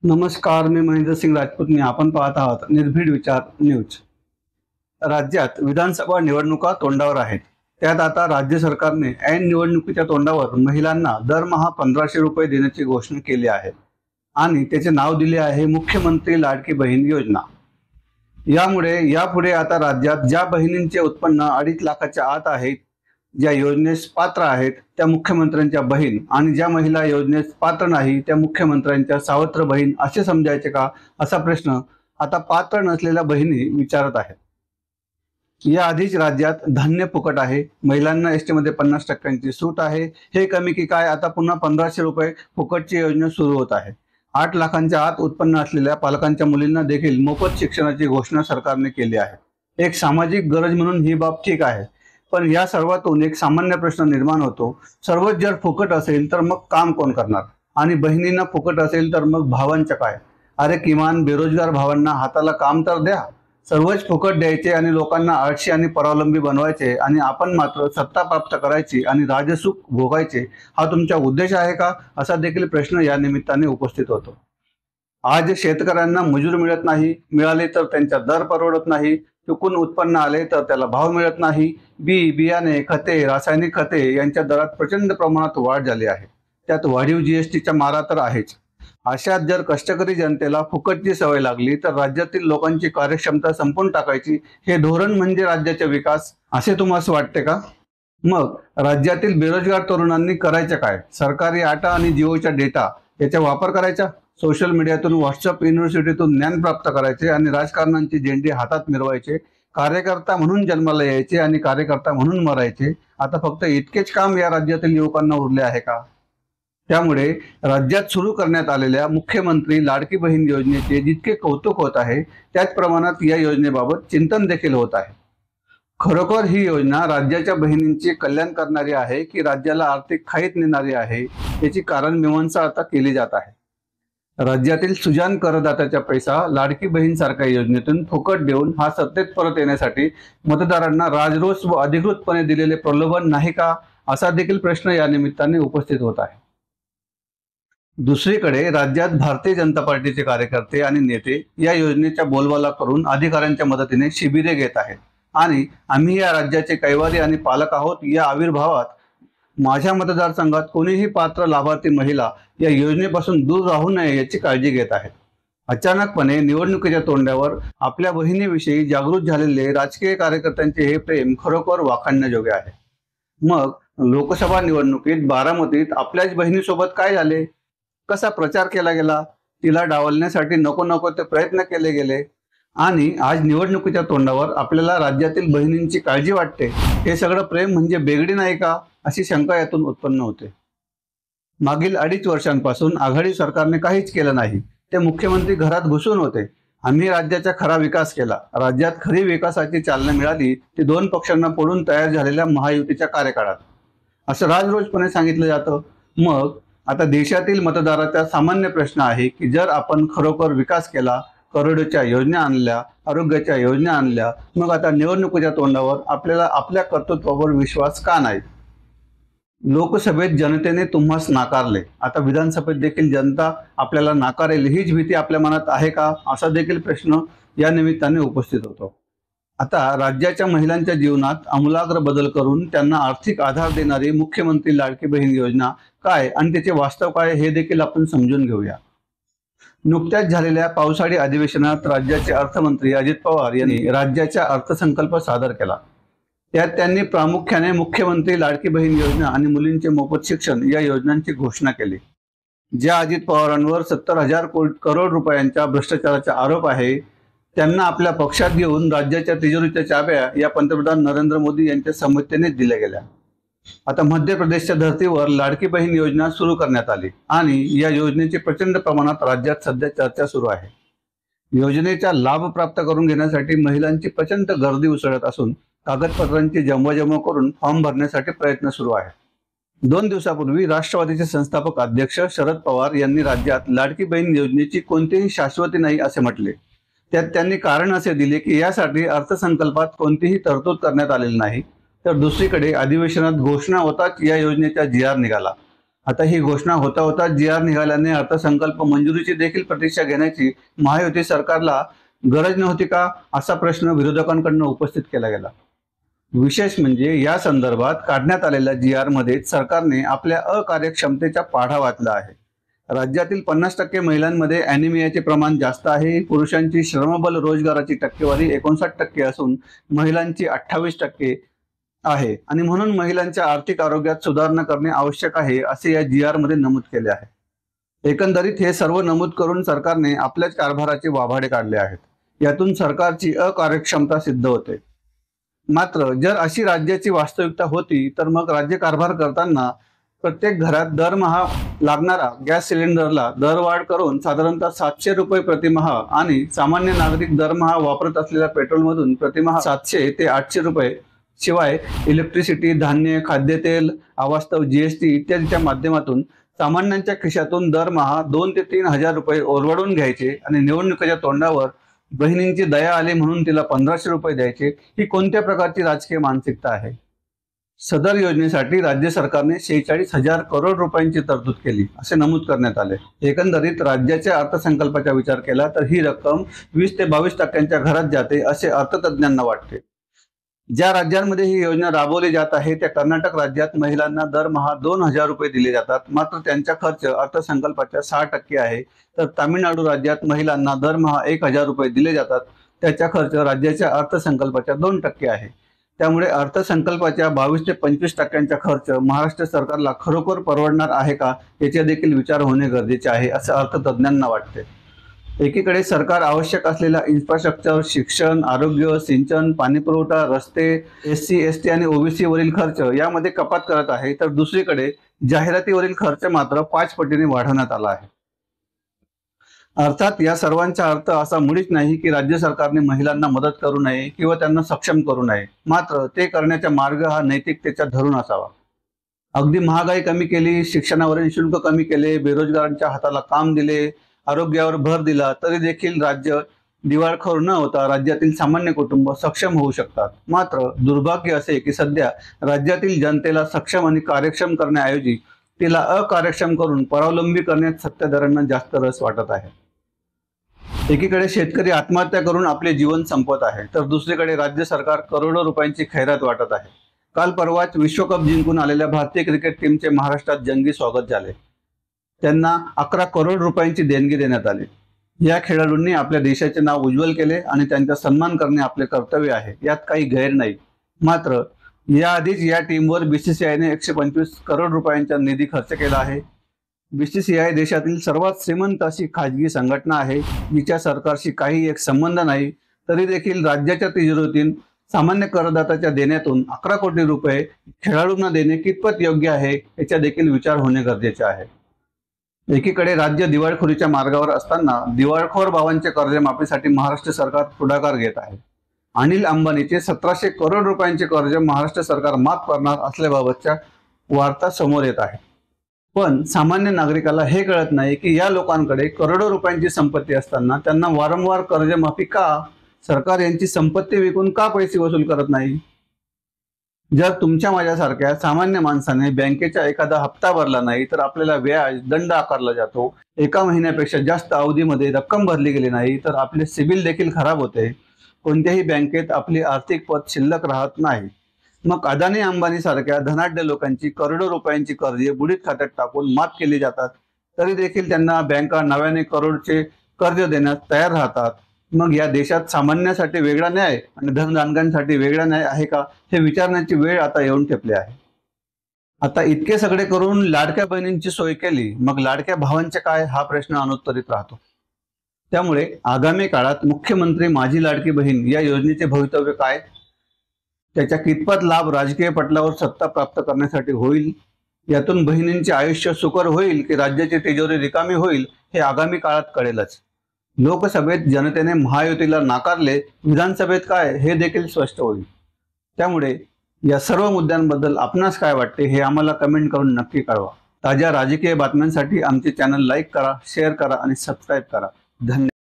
नमस्कार, मी महेंद्र सिंग राजपूतनी. आपण पाहत आहात निर्भीड विचार न्यूज. राज्यात विधानसभा निवडणुका तोंडावर आहेत. त्यात आता राज्य सरकारने ऐन निवडणुकीच्या तोंडावर महिलांना दरमहा 1500 रुपये देण्याची घोषणा केली आहे आणि त्याचे नाव दिले आहे मुख्यमंत्री लाडकी बहीण योजना. यामुळे यापुढे आता राज्यात ज्या बहिणींचे उत्पन्न 2.5 लाखाच्या आत आहेत, ज्या योजनेस पात्र आहेत त्या मुख्यमंत्र्यांच्या बहीण, आणि ज्या महिला योजनेस पात्र नाही त्या मुख्यमंत्र्यांच्या सावत्र बहीण असे समजायचे का, असा प्रश्न आता पात्र नसलेल्या बहिणी विचारत आहेत. याआधीच राज्यात धान्य फुकट आहे, महिलांना एसटी मध्ये 50% सूट आहे. हे कमी की काय, आता पुन्हा 1500 रुपये फुकटची योजना सुरू होत आहे. 8 लाखांच्या आत उत्पन्न असलेल्या पालकांच्या मुलींना देखील मोफत शिक्षणाची घोषणा सरकारने केली आहे. एक सामाजिक गरज म्हणून ही बाब ठीक आहे, पण या सर्वातून एक सामान्य प्रश्न निर्माण होतो. सर्वच जर फुकट असेल तर मग काम कोण करणार, आणि बहिणींना फुकट असेल तर मग भावांचं काय? अरे किमान बेरोजगार भावांना हाताला काम तर द्या. सर्वच फुकट द्यायचे आणि लोकांना आळशी आणि परावलंबी बनवायचे, आणि आपण मात्र सत्ता प्राप्त करायची आणि राजसुख भोगायचे, हा तुमचा उद्देश आहे का, असा देखील प्रश्न या निमित्ताने उपस्थित होतो. आज शेतकऱ्यांना मजूर मिळत नाही, मिळाले तर त्यांचा दर परवडत नाही, चुकून उत्पन्न आले तर त्याला भाव मिळत नाही. बियाणे, खते, रासायनिक खते यांच्या दरात प्रचंड प्रमाणात वाढ झाली आहे. त्यात वाढीव जीएसटीचा मारा तर आहेच. अशात जर कष्टकरी जनतेला फुकटची सवय लागली तर राज्यातील लोकांची कार्यक्षमता संपून टाकायची हे धोरण म्हणजे राज्याचा विकास, असे तुम्हाला वाटते का? मग राज्यातील बेरोजगार तरुणांनी करायचं काय? सरकारी आटा आणि जिओचा डेटा याचा वापर करायचा, सोशल मीडियातून, व्हॉट्सअप, युनिव्हर्सिटीतून ज्ञान प्राप्त करायचे आणि राजकारणांची झेंडे हातात मिरवायचे. कार्यकर्ता म्हणून जन्माला यायचे आणि कार्यकर्ता म्हणून मरायचे. आता फक्त इतकेच काम या राज्यातील युवकांना उरले आहे का? त्यामुळे राज्यात सुरू करण्यात आलेल्या मुख्यमंत्री लाडकी बहीण योजनेचे जितके कौतुक होत आहे, त्याच प्रमाणात या योजनेबाबत चिंतन देखील होत आहे. खरोखर ही योजना राज्याच्या बहिणींचे कल्याण करणारी आहे की राज्याला आर्थिक खाईत नेणारी आहे, याची कारण मीमांसा आता केली जात आहे. राज्यातील सुजान करदात्याचा पैसा लाडकी बहीण सारख्या योजनेतून फुकट देऊन हा सत्तेत परत येण्यासाठी मतदारांना राजरोस व अधिकृतपणे दिलेले प्रलोभन नाही का, असा देखील प्रश्न या निमित्ताने उपस्थित होत आहे. दुसरीकडे राज्यात भारतीय जनता पार्टीचे कार्यकर्ते आणि नेते या योजनेचा बोलबाला करून अधिकाऱ्यांच्या मदतीने शिबिरे घेत आहेत, आणि आम्ही या राज्याचे कैवारी आणि पालक आहोत या आविर्भावात माझ्या मतदारसंघात कोणीही पात्र लाभार्थी महिला या योजनेपासून दूर राहू नये याची काळजी घेत आहेत. अचानकपणे निवडणुकीच्या तोंडावर आपल्या बहिणीविषयी जागृत झालेले राजकीय कार्यकर्त्यांचे हे प्रेम खरोखर वाखाणण्याजोगे आहे. मग लोकसभा निवडणुकीत बारामतीत आपल्याच बहिणीसोबत काय झाले, कसा प्रचार केला गेला, तिला डावलण्यासाठी नको नको ते प्रयत्न केले गेले, आणि आज निवडणुकीच्या तोंडावर आपल्याला राज्यातील बहिणींची काळजी वाटते, हे सगळं प्रेम म्हणजे बेगडी नाही का, अशी शंका यातून उत्पन्न होते. मागील 2.5 वर्षांपासून आघाडी सरकारने काहीच केलं नाही. ते मुख्यमंत्री घरात घुसून होते. आम्ही राज्याचा खरा विकास केला. राज्यात खरी विकासाची चालना मिळाली ती 2 पक्षांना पडून तयार झालेल्या महायुतीच्या कार्यकाळात, असं राजरोजपणे सांगितलं जातं. मग आता देशातील मतदाराचा सामान्य प्रश्न आहे की जर आपण खरोखर विकास केला, करोडोच्या योजना आणल्या, आरोग्याच्या योजना आणल्या, मग आता निवडणुकीच्या तोंडावर आपल्याला आपल्या कर्तृत्वावर विश्वास का नाही? लोकसभेत जनतेने तुम्हास नाकारले, आता विधानसभेत देखील जनता आपल्याला नाकारेल हीच भीती आपल्या मनात आहे का, असा देखील प्रश्न या निमित्ताने उपस्थित होतो. आता राज्याच्या महिलांच्या जीवनात आमूलाग्र बदल करून त्यांना आर्थिक आधार देणारी मुख्यमंत्री लाडकी बहीण योजना काय आणि त्याचे वास्तव काय हे देखील आपण समजून घेऊया. नुकत्याच झालेल्या पावसाळी अधिवेशनात राज्याचे अर्थमंत्री अजित पवार यांनी राज्याचा अर्थसंकल्प सादर केला. त्यात त्यांनी प्रामुख्याने मुख्यमंत्री लाडकी बहीण योजना आणि मुलींचे मोफत शिक्षण या योजनांची घोषणा केली. ज्या अजित पवारांवर 70,000 करोड रुपयांच्या भ्रष्टाचाराचा आरोप आहे, त्यांना आपल्या पक्षात घेऊन राज्याच्या तिजोरीच्या चाव्या या पंतप्रधान नरेंद्र मोदी यांच्या संमतीनेच दिल्या गेल्या. आता मध्य प्रदेशच्या धर्तीवर लाडकी बहीण योजना सुरू करण्यात आली आणि या योजनेची प्रचंड प्रमाणात राज्यात सध्या चर्चा सुरू आहे. योजनेचा लाभ प्राप्त करून घेण्यासाठी महिलांची प्रचंड गर्दी उसळत असून कागदपत्रांची जमवाजमव करून फॉर्म भरण्यासाठी प्रयत्न सुरू आहे. 2 दिवसापूर्वी राष्ट्रवादीचे संस्थापक अध्यक्ष शरद पवार यांनी राज्यात लाडकी बहीण योजनेची कोणतीही शाश्वती नाही असे म्हटले. त्यात त्यांनी कारण असे दिले की यासाठी अर्थसंकल्पात कोणतीही तरतूद करण्यात आलेली नाही. तर दुसरीकडे अधिवेशनात घोषणा होताच या योजनेचा GR निघाला आता ही घोषणा होता होता जी.आर निघाल्याने अर्थसंकल्प मंजुरीची देखील प्रतीक्षा घेण्याची महायुती सरकारला गरज नव्हती का, असा प्रश्न विरोधकांकडून उपस्थित केला गेला। विशेष म्हणजे या संदर्भात काढण्यात आलेल्या जी.आर मध्ये सरकारने आपल्या अकार्यक्षमतेचा पाढा वाचला आहे। राज्यातील 50% महिलांमध्ये अॅनिमियाचे प्रमाण जास्त आहे। पुरुषांची श्रमबल रोजगाराची टक्केवारी 59% असून महिलांची 28% आहे आणि म्हणून महिलांच्या आर्थिक आरोग्यात सुधारणा करणे आवश्यक आहे असे या जी.आर मध्ये नमूद केले आहे। एकंदरीत हे सर्व नमूद करून सरकारने आपल्याच कारभाराचे वाभाडे काढले आहेत। यातून सरकारची अकार्यक्षमता सिद्ध होते। मात्र जर अशी राज्याची वास्तविकता होती तर मग राज्य कारभार करताना प्रत्येक घरात दरमहा लागणारा गॅस सिलेंडरला दरवाढ करून साधारणतः 700 रुपये प्रतिमाह आणि सामान्य नागरिक दरमहा वापरत असलेल्या पेट्रोलमधून प्रतिमाह 700 ते 800 रुपये, शिवाय इलेक्ट्रिसिटी, धान्य, खाद्यतेल, आवास्तव, जीएसटी इत्यादीच्या माध्यमातून सामान्यांच्या खिशातून दरमहा 2 ते 3 हजार रुपये ओरबाडून घ्यायचे आणि निवडणुकीच्या तोंडावर बहिणींची दया आली म्हणून तिला 1500 रुपये द्यायचे, ही कोणत्या प्रकारची राजकीय मानसिकता आहे? सदर योजनेसाठी राज्य सरकारने 46,000 करोड रुपयांची तरतूद केली असे नमूद करण्यात आले। एकंदरीत राज्याच्या अर्थसंकल्पाचा विचार केला तर ही रक्कम 20 ते 22% घरात जाते असे अर्थतज्ञांना वाटते। ज्या राज्यांमध्ये ही योजना राबवली जात आहे त्या कर्नाटक राज्यात महिलांना दरमहा 2,000 रुपये दिले जातात, मात्र त्यांचा खर्च अर्थसंकल्पाच्या 6% आहे। तर तामिळनाडू राज्यात महिलांना दरमहा 1,000 रुपये दिले जातात, त्याचा खर्च राज्याच्या अर्थसंकल्पाच्या 2% आहे। त्यामुळे अर्थसंकल्पाच्या 22 ते 25% खर्च महाराष्ट्र सरकारला खरोखर परवडणार आहे का, याचा देखील विचार होणे गरजेचे आहे असे अर्थतज्ञांना वाटते। एकीकडे सरकार आवश्यक असलेल्या इन्फ्रास्ट्रक्चर, शिक्षण, आरोग्य, सिंचन, पाणीपुरवठा, रस्ते, एससी, एसटी आणि ओबीसी वरील खर्च यामध्ये कपात करत आहे, तर दुसरीकडे जाहिरातीवरील खर्च मात्र 5 पटीने वाढवण्यात आला आहे। अर्थात या सर्वांचा अर्थ असा मुळीच नाही की राज्य सरकारने महिलांना मदत करू नये किंवा त्यांना सक्षम करू नये, मात्र ते करण्याचा मार्ग हा नैतिकतेचा धरून असावा। अगदी महागाई कमी केली, शिक्षणावरील शुल्क कमी केले, बेरोजगारांच्या हाताला काम दिले, आरोग्यावर भर दिला, तरी देखील राज्य दिवाळखोर न होता राज्यातील सामान्य कुटुंब सक्षम होऊ शकतात। मात्र दुर्भाग्य असे की सध्या राज्यातील जनतेला सक्षम आणि कार्यक्षम करण्याऐवजी तिला अकार्यक्षम करून परावलंबी करण्यात सत्ताधाऱ्यांना जास्त रस वाटत आहे। एकीकडे शेतकरी आत्महत्या करून आपले जीवन संपवत आहे, तर दुसरीकडे राज्य सरकार करोडो रुपयांची खैरात वाटत आहे। काल परवाच विश्वकप जिंकून आलेल्या भारतीय क्रिकेट टीमचे महाराष्ट्रात जंगी स्वागत झाले। त्यांना 11 करोड रुपयांची देणगी देण्यात आली। या खेळाडूंनी आपल्या देशाचे नाव उज्ज्वल केले आणि त्यांचा सन्मान करणे आपले कर्तव्य आहे, यात काही गैर नाही। मात्र याआधीच या टीमवर बीसीसीआयने 125 करोड रुपयांचा निधी खर्च केला आहे। बीसीसीआय देशातील सर्वात श्रीमंत अशी खाजगी संघटना आहे, जिच्या सरकारशी काही एक संबंध नाही, तरी देखील राज्याच्या तिजोरीतून सामान्य करदात्याच्या देण्यातून 11 कोटी रुपये खेळाडूंना देणे कितपत योग्य आहे, याचा देखील विचार होणे गरजेचे आहे। एकीकडे राज्य दिवाळखोरीच्या मार्गावर असताना दिवाळखोर भावांच्या कर्जमाफीसाठी महाराष्ट्र सरकार पुढाकार घेत आहे। अनिल अंबानीचे 1700 करोड रुपयांचे कर्ज महाराष्ट्र सरकार माफ करणार असल्याबाबतच्या वार्ता समोर येत आहे। पण सामान्य नागरिकाला हे कळत नाही की या लोकांकडे करोडो रुपयांची संपत्ती असताना त्यांना वारंवार कर्जमाफी का, सरकार यांची संपत्ती विकून का पैसे वसूल करत नाही? जर तुमच्या माझ्यासारख्या सामान्य माणसाने बँकेचा एखादा हप्ता भरला नाही तर आपल्याला व्याज दंड आकारला जातो, 1 महिन्यापेक्षा जास्त अवधीमध्ये रक्कम भरली गेली नाही तर आपले सिबिल देखील खराब होते, कोणत्याही बँकेत आपली आर्थिक पत शिल्लक राहत नाही। मग अदानी अंबानी सारख्या धनाढ्य लोकांची करोडो रुपयांची कर्जे बुडीत खात्यात टाकून माफ केली जातात, तरी देखील त्यांना बँका नव्याने करोडचे कर्ज देण्यास तयार राहतात। मग या देशात सामान्यासाठी वेगळा न्याय आणि धनदानकांसाठी वेगळा न्याय आहे का, हे विचारण्याची वेळ आता येऊन ठेपली आहे। आता इतके सगळे करून लाडक्या बहिणींची सोय केली, मग लाडक्या भावांचे काय, हा प्रश्न अनुत्तरित राहतो। त्यामुळे आगामी काळात मुख्यमंत्री माझी लाडकी बहीण या योजनेचे भवितव्य काय, त्याचा कितपत लाभ राजकीय पटलावर सत्ता प्राप्त करण्यासाठी होईल, यातून बहिणींचे आयुष्य सुकर होईल की राज्याची तिजोरी रिकामी होईल, हे आगामी काळात कळेलच। लोकसभेत जनतेने महायुतीला नाकारले, विधानसभेत काय हे देखील स्पष्ट होईल। त्यामुळे या सर्व मुद्द्यांबद्दल आपणास काय वाटते हे आम्हाला कमेंट करून नक्की कळवा। ताज्या राजकीय बातम्यांसाठी आमचे चॅनल लाईक करा, शेअर करा आणि सबस्क्राईब करा। धन्यवाद।